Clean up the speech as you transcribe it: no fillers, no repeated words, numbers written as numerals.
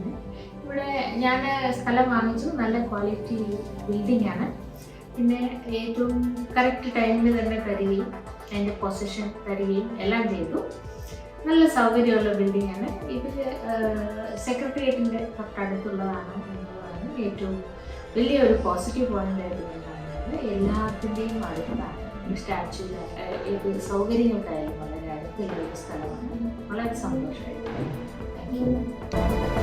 ചെയ്യുന്നത്. ഇവിടെ ഞാൻ സ്ഥലം വാങ്ങിച്ചു, നല്ല ക്വാളിറ്റി ബിൽഡിംഗ് ആണ്. പിന്നെ ഏറ്റവും കറക്റ്റ് ടൈമിൽ തന്നെ തരികയും അതിൻ്റെ പൊസിഷൻ തരികയും എല്ലാം ചെയ്തു. നല്ല സൗകര്യമുള്ള ബിൽഡിംഗ് ആണ്. ഇത് സെക്രട്ടേറിയറ്റിൻ്റെ തൊട്ടടുത്തുള്ളതാണ് എന്നുള്ളതാണ് ഏറ്റവും വലിയൊരു പോസിറ്റീവ് പോയിൻ്റായിട്ട് ഞാൻ കാണുന്നത്. എല്ലാത്തിൻ്റെയും അടുത്താണ്. സ്റ്റാച്യു ഏത് സൗകര്യങ്ങൾക്കായാലും വളരെ അടുത്തുള്ള ഒരു സ്ഥലമാണ്. വളരെ സന്തോഷമായിരുന്നു. Thank you.